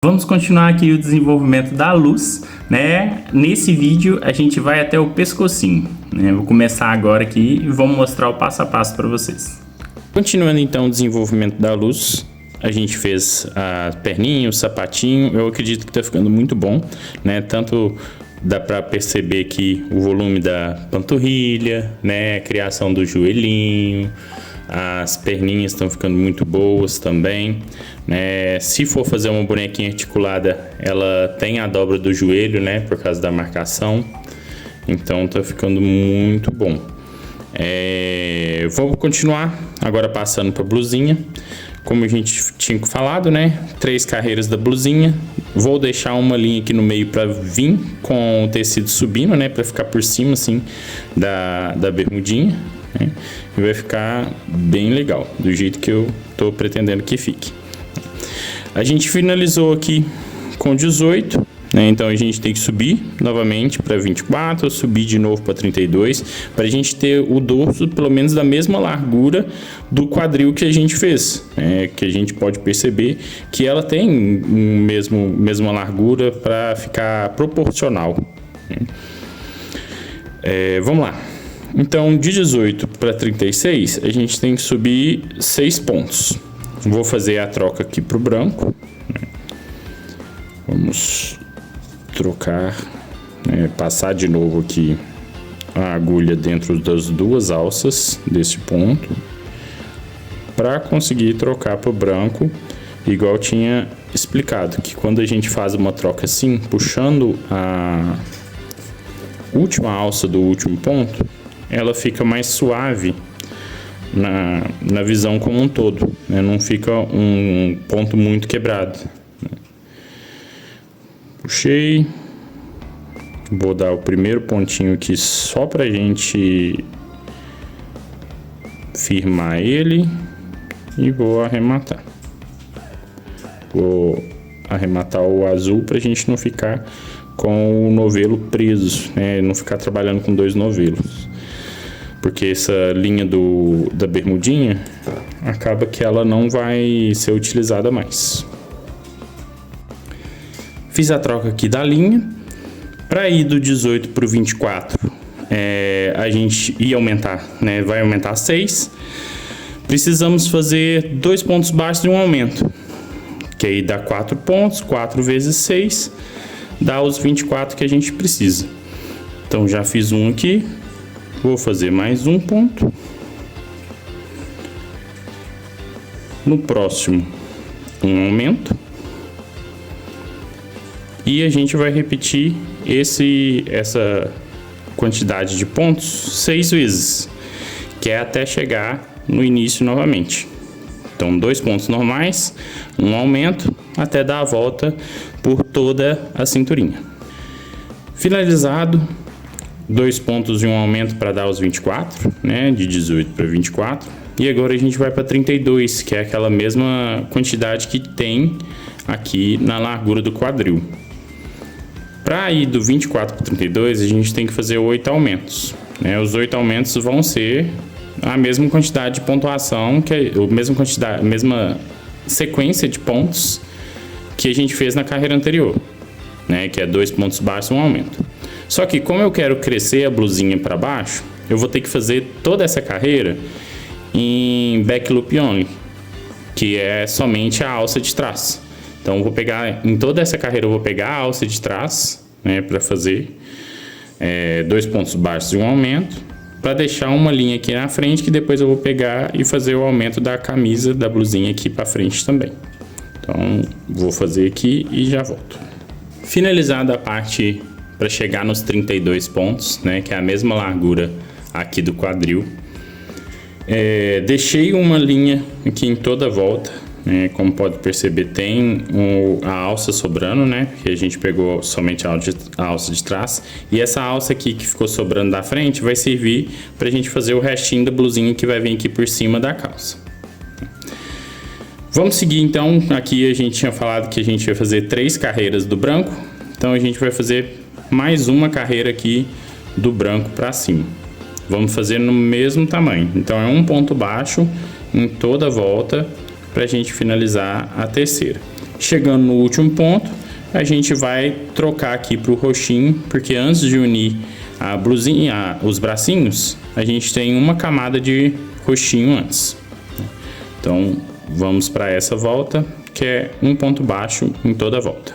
Vamos continuar aqui o desenvolvimento da luz, né? Nesse vídeo a gente vai até o pescocinho, né? Vou começar agora aqui e vamos mostrar o passo a passo para vocês. Continuando então o desenvolvimento da luz, a gente fez a perninha, o sapatinho. Eu acredito que tá ficando muito bom, né? Tanto dá para perceber aqui o volume da panturrilha, né? A criação do joelhinho. As perninhas estão ficando muito boas também, né? Se for fazer uma bonequinha articulada, ela tem a dobra do joelho, né? Por causa da marcação. Então tá ficando muito bom. Vou continuar agora passando para a blusinha. Como a gente tinha falado, né? 3 carreiras da blusinha. Vou deixar uma linha aqui no meio para vir com o tecido subindo, né? Para ficar por cima assim da bermudinha. Né? E vai ficar bem legal, do jeito que eu tô pretendendo que fique. A gente finalizou aqui com 18, né? Então a gente tem que subir novamente para 24, subir de novo para 32, para a gente ter o dorso pelo menos da mesma largura do quadril que a gente fez, né? Que a gente pode perceber que ela tem mesma largura para ficar proporcional. Vamos lá. Então, de 18 para 36, a gente tem que subir 6 pontos. Vou fazer a troca aqui para o branco. Vamos trocar, passar de novo aqui a agulha dentro das 2 alças desse ponto, para conseguir trocar para o branco, igual tinha explicado, que quando a gente faz uma troca assim, puxando a última alça do último ponto, ela fica mais suave na visão como um todo, né? Não fica um ponto muito quebrado. Puxei, vou dar o primeiro pontinho aqui só pra gente firmar ele e vou arrematar. Vou arrematar o azul pra gente não ficar com o novelo preso, né? Não ficar trabalhando com 2 novelos. Porque essa linha da bermudinha acaba que ela não vai ser utilizada mais. Fiz a troca aqui da linha. Para ir do 18 para o 24, a gente ia aumentar, né? Vai aumentar 6. Precisamos fazer 2 pontos baixos e um aumento. Que aí dá 4 pontos, 4 vezes 6, dá os 24 que a gente precisa. Então já fiz um aqui. Vou fazer mais um ponto. No próximo, um aumento. E a gente vai repetir essa quantidade de pontos 6 vezes, que é até chegar no início novamente. Então, 2 pontos normais, um aumento, até dar a volta por toda a cinturinha. Finalizado. 2 pontos e um aumento para dar os 24, né? De 18 para 24. E agora a gente vai para 32, que é aquela mesma quantidade que tem aqui na largura do quadril. Para ir do 24 para 32, a gente tem que fazer 8 aumentos. Né? Os 8 aumentos vão ser a mesma quantidade de pontuação, a mesma sequência de pontos que a gente fez na carreira anterior, né? Que é 2 pontos baixos e um aumento. Só que como eu quero crescer a blusinha para baixo, eu vou ter que fazer toda essa carreira em back loop only, que é somente a alça de trás. Então eu vou pegar, em toda essa carreira eu vou pegar a alça de trás, né, para fazer 2 pontos baixos e um aumento, para deixar uma linha aqui na frente, que depois eu vou pegar e fazer o aumento da camisa da blusinha aqui para frente também. Então vou fazer aqui e já volto. Finalizada a parte para chegar nos 32 pontos, né, que é a mesma largura aqui do quadril. Deixei uma linha aqui em toda a volta, né, como pode perceber tem a alça sobrando, né, que a gente pegou somente a alça de trás, e essa alça aqui que ficou sobrando da frente vai servir para a gente fazer o restinho da blusinha que vai vir aqui por cima da calça. Vamos seguir então. Aqui a gente tinha falado que a gente ia fazer 3 carreiras do branco, então a gente vai fazer mais uma carreira aqui do branco para cima. Vamos fazer no mesmo tamanho, então é um ponto baixo em toda a volta para a gente finalizar a terceira. Chegando no último ponto, a gente vai trocar aqui para o roxinho, porque antes de unir a blusinha, os bracinhos, a gente tem uma camada de roxinho antes. Então vamos para essa volta, que é um ponto baixo em toda a volta.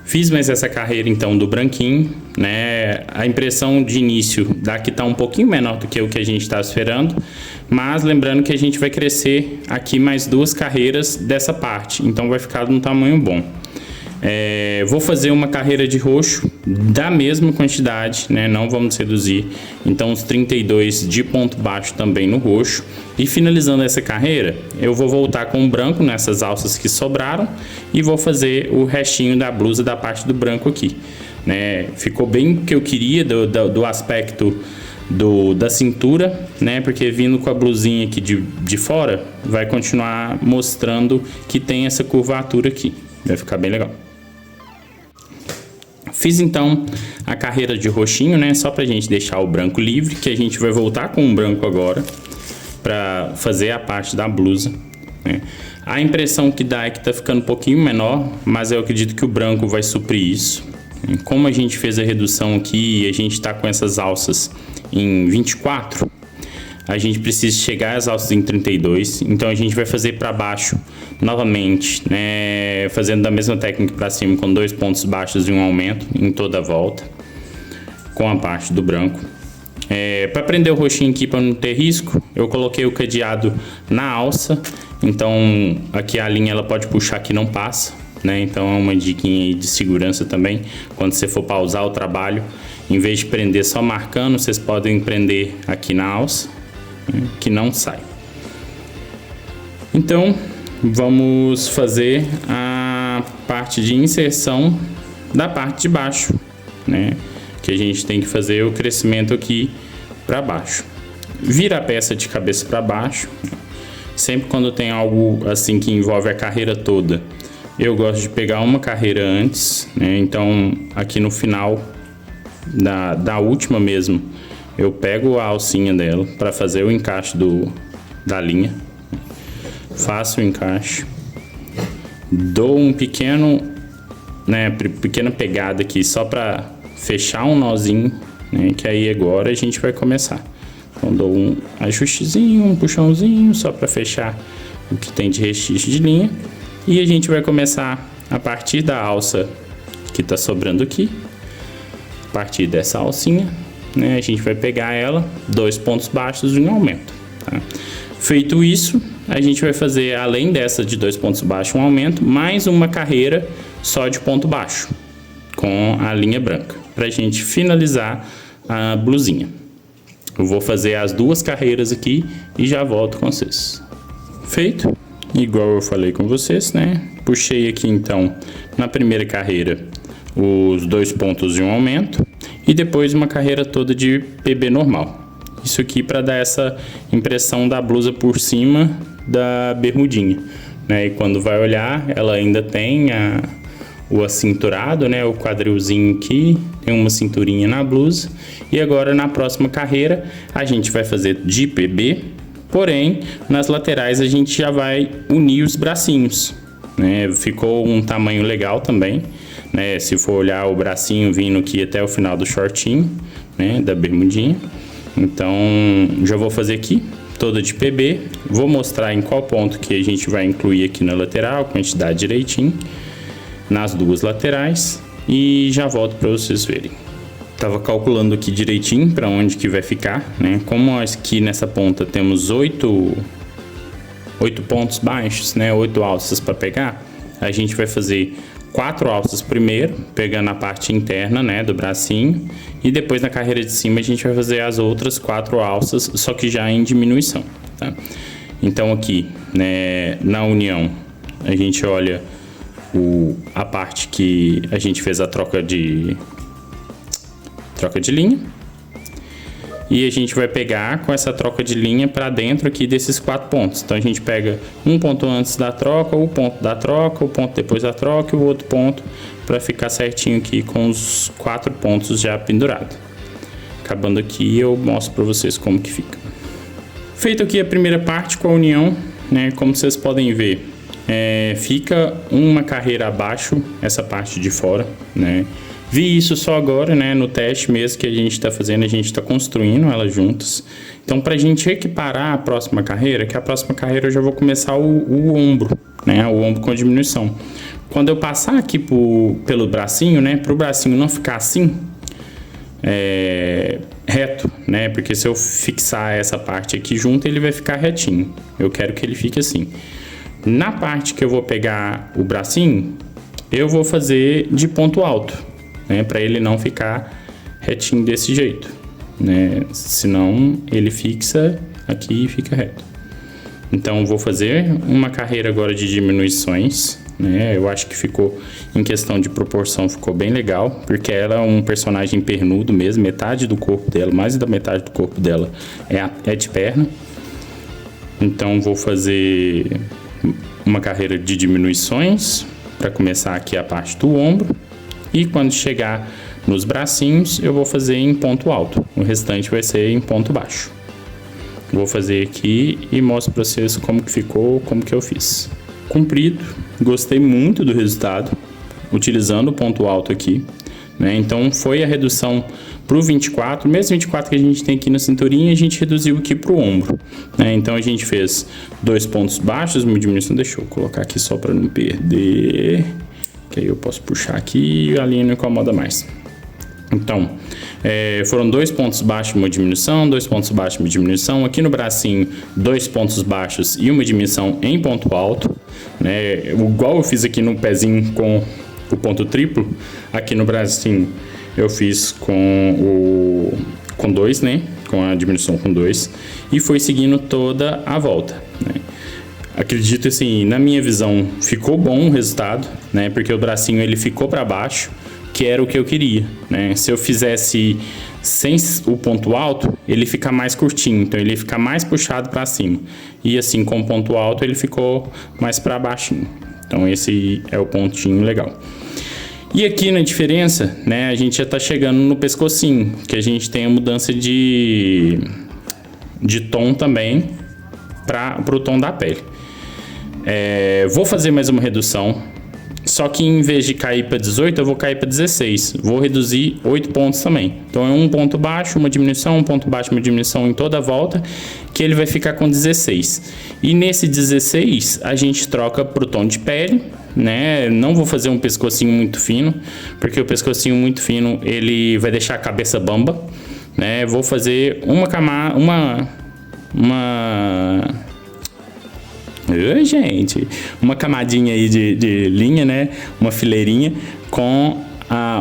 Fiz mais essa carreira então do branquinho, né? A impressão de início daqui tá um pouquinho menor do que o que a gente está esperando, mas lembrando que a gente vai crescer aqui mais 2 carreiras dessa parte, então vai ficar de um tamanho bom. Vou fazer uma carreira de roxo da mesma quantidade, né? Não vamos reduzir, então os 32 de ponto baixo também no roxo. E finalizando essa carreira, eu vou voltar com o branco nessas alças que sobraram e vou fazer o restinho da blusa da parte do branco aqui, né? Ficou bem o que eu queria do aspecto da cintura, né? Porque vindo com a blusinha aqui de fora, vai continuar mostrando que tem essa curvatura aqui, vai ficar bem legal. Fiz então a carreira de roxinho, né? Só pra gente deixar o branco livre, que a gente vai voltar com o branco agora para fazer a parte da blusa, né? A impressão que dá é que tá ficando um pouquinho menor, mas eu acredito que o branco vai suprir isso. Como a gente fez a redução aqui e a gente tá com essas alças em 24, a gente precisa chegar às alças em 32, então a gente vai fazer para baixo novamente, né, fazendo da mesma técnica para cima com 2 pontos baixos e um aumento em toda a volta, com a parte do branco. Para prender o roxinho aqui para não ter risco, eu coloquei o cadeado na alça, então aqui a linha ela pode puxar que não passa, né, então é uma diquinha aí de segurança também, quando você for pausar o trabalho, em vez de prender só marcando, vocês podem prender aqui na alça, que não sai. Então vamos fazer a parte de inserção da parte de baixo, né? Que a gente tem que fazer o crescimento aqui para baixo. Vira a peça de cabeça para baixo. Sempre quando tem algo assim que envolve a carreira toda, eu gosto de pegar uma carreira antes, né? Então aqui no final da última mesmo, eu pego a alcinha dela para fazer o encaixe da linha, faço o encaixe, dou um pequeno, né, pequena pegada aqui só para fechar um nozinho, né, que aí agora a gente vai começar. Então dou um ajustezinho, um puxãozinho só para fechar o que tem de restício de linha e a gente vai começar a partir da alça que está sobrando aqui, a partir dessa alcinha, né, a gente vai pegar ela 2 pontos baixos e um aumento, tá? Feito isso, a gente vai fazer, além dessa de 2 pontos baixos, um aumento, mais uma carreira só de ponto baixo, com a linha branca, pra gente finalizar a blusinha. Eu vou fazer as 2 carreiras aqui e já volto com vocês. Feito, igual eu falei com vocês, né? Puxei aqui então, na primeira carreira, os 2 pontos de um aumento e depois uma carreira toda de PB normal. Isso aqui para dar essa impressão da blusa por cima da bermudinha, né? E quando vai olhar, ela ainda tem o acinturado, né? O quadrilzinho aqui, tem uma cinturinha na blusa. E agora na próxima carreira a gente vai fazer de PB, porém nas laterais a gente já vai unir os bracinhos, né? Ficou um tamanho legal também, né? Se for olhar o bracinho vindo aqui até o final do shortinho, né? Da bermudinha. Então já vou fazer aqui toda de PB, vou mostrar em qual ponto que a gente vai incluir aqui na lateral, quantidade direitinho nas 2 laterais e já volto para vocês verem. Tava calculando aqui direitinho para onde que vai ficar, né? Como aqui nessa ponta temos 8 pontos baixos, né? 8 alças para pegar, a gente vai fazer 4 alças primeiro, pegando a parte interna, né, do bracinho, e depois na carreira de cima a gente vai fazer as outras 4 alças, só que já em diminuição, tá? Então aqui, né, na união, a gente olha a parte que a gente fez a troca de linha, e a gente vai pegar com essa troca de linha para dentro aqui desses 4 pontos. Então a gente pega um ponto antes da troca, o ponto da troca, o ponto depois da troca e o outro ponto para ficar certinho aqui com os 4 pontos já pendurados. Acabando aqui eu mostro para vocês como que fica. Feito aqui a primeira parte com a união, né, como vocês podem ver, fica uma carreira abaixo essa parte de fora, né? Vi isso só agora, né, no teste mesmo que a gente está fazendo, a gente está construindo elas juntas. Então, para a gente equiparar a próxima carreira, que a próxima carreira eu já vou começar o ombro, né, o ombro com diminuição. Quando eu passar aqui pelo bracinho, né, para o bracinho não ficar assim, reto, né, porque se eu fixar essa parte aqui junto, ele vai ficar retinho. Eu quero que ele fique assim. Na parte que eu vou pegar o bracinho, eu vou fazer de ponto alto, né, para ele não ficar retinho desse jeito, né, senão ele fixa aqui e fica reto. Então vou fazer uma carreira agora de diminuições, né, eu acho que ficou, em questão de proporção, ficou bem legal, porque ela é um personagem pernudo mesmo, metade do corpo dela, mais da metade do corpo dela é de perna. Então vou fazer uma carreira de diminuições para começar aqui a parte do ombro. E quando chegar nos bracinhos, eu vou fazer em ponto alto. O restante vai ser em ponto baixo. Vou fazer aqui e mostro para vocês como que ficou, como que eu fiz. Comprido, gostei muito do resultado, utilizando o ponto alto aqui, né? Então foi a redução para o 24, mesmo 24 que a gente tem aqui na cinturinha, a gente reduziu aqui para o ombro, né? Então a gente fez 2 pontos baixos, uma diminuição, deixa eu colocar aqui só para não perder, que aí eu posso puxar aqui e a linha não incomoda mais. Então, foram 2 pontos baixos e uma diminuição, 2 pontos baixos e uma diminuição. Aqui no bracinho, 2 pontos baixos e uma diminuição em ponto alto, né? Igual eu fiz aqui no pezinho com o ponto triplo, aqui no bracinho eu fiz com 2, né? Com a diminuição com 2, e foi seguindo toda a volta, né? Acredito assim, na minha visão, ficou bom o resultado, né? Porque o bracinho ele ficou para baixo, que era o que eu queria, né? Se eu fizesse sem o ponto alto, ele fica mais curtinho, então ele fica mais puxado para cima. E assim, com o ponto alto, ele ficou mais para baixinho. Então esse é o pontinho legal. E aqui na diferença, né, a gente já tá chegando no pescocinho, que a gente tem a mudança de tom também para o tom da pele. Vou fazer mais uma redução, só que em vez de cair para 18, eu vou cair para 16. Vou reduzir 8 pontos também. Então é um ponto baixo, uma diminuição, um ponto baixo, uma diminuição em toda a volta, que ele vai ficar com 16. E nesse 16, a gente troca para o tom de pele, né? Não vou fazer um pescocinho muito fino, porque o pescocinho muito fino, ele vai deixar a cabeça bamba, né? Vou fazer uma camada, uma camadinha aí de linha, né? Uma fileirinha com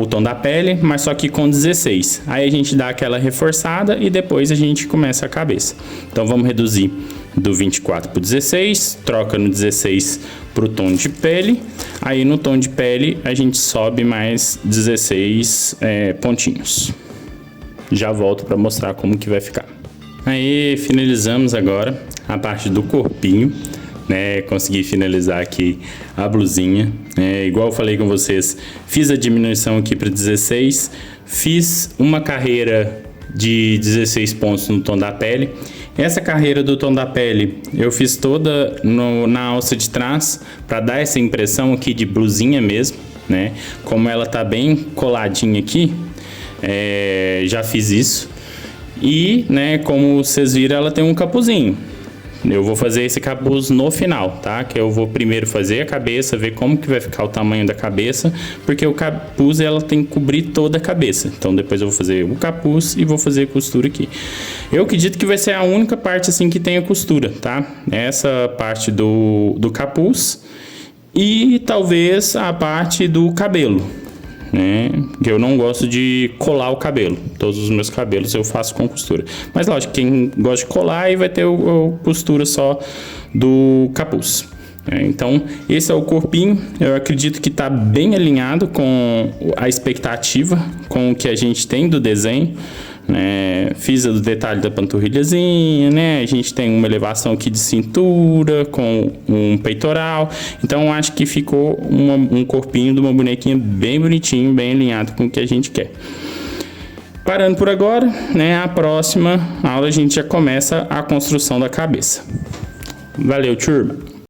o tom da pele, mas só que com 16. Aí a gente dá aquela reforçada e depois a gente começa a cabeça. Então vamos reduzir do 24 para o 16, troca no 16 para o tom de pele. Aí no tom de pele a gente sobe mais 16 pontinhos. Já volto para mostrar como que vai ficar. Aí finalizamos agora a parte do corpinho, né? Consegui finalizar aqui a blusinha, igual eu falei com vocês, fiz a diminuição aqui para 16, fiz uma carreira de 16 pontos no tom da pele. Essa carreira do tom da pele eu fiz toda na alça de trás para dar essa impressão aqui de blusinha mesmo, né? Como ela tá bem coladinha aqui, já fiz isso. E, né, como vocês viram, ela tem um capuzinho. Eu vou fazer esse capuz no final, tá? Que eu vou primeiro fazer a cabeça, ver como que vai ficar o tamanho da cabeça, porque o capuz ela tem que cobrir toda a cabeça. Então depois eu vou fazer o capuz e vou fazer costura aqui. Eu acredito que vai ser a única parte assim que tenha costura, tá? Essa parte do capuz e talvez a parte do cabelo, né? Que eu não gosto de colar o cabelo. Todos os meus cabelos eu faço com costura. Mas lógico, quem gosta de colar aí vai ter a costura só do capuz. Então esse é o corpinho. Eu acredito que está bem alinhado com a expectativa, com o que a gente tem do desenho. Fiz o detalhe da panturrilhazinha, né? A gente tem uma elevação aqui de cintura com um peitoral, então acho que ficou um corpinho de uma bonequinha bem bonitinho, bem alinhado com o que a gente quer. Parando por agora, né? A próxima aula a gente já começa a construção da cabeça. Valeu, turma!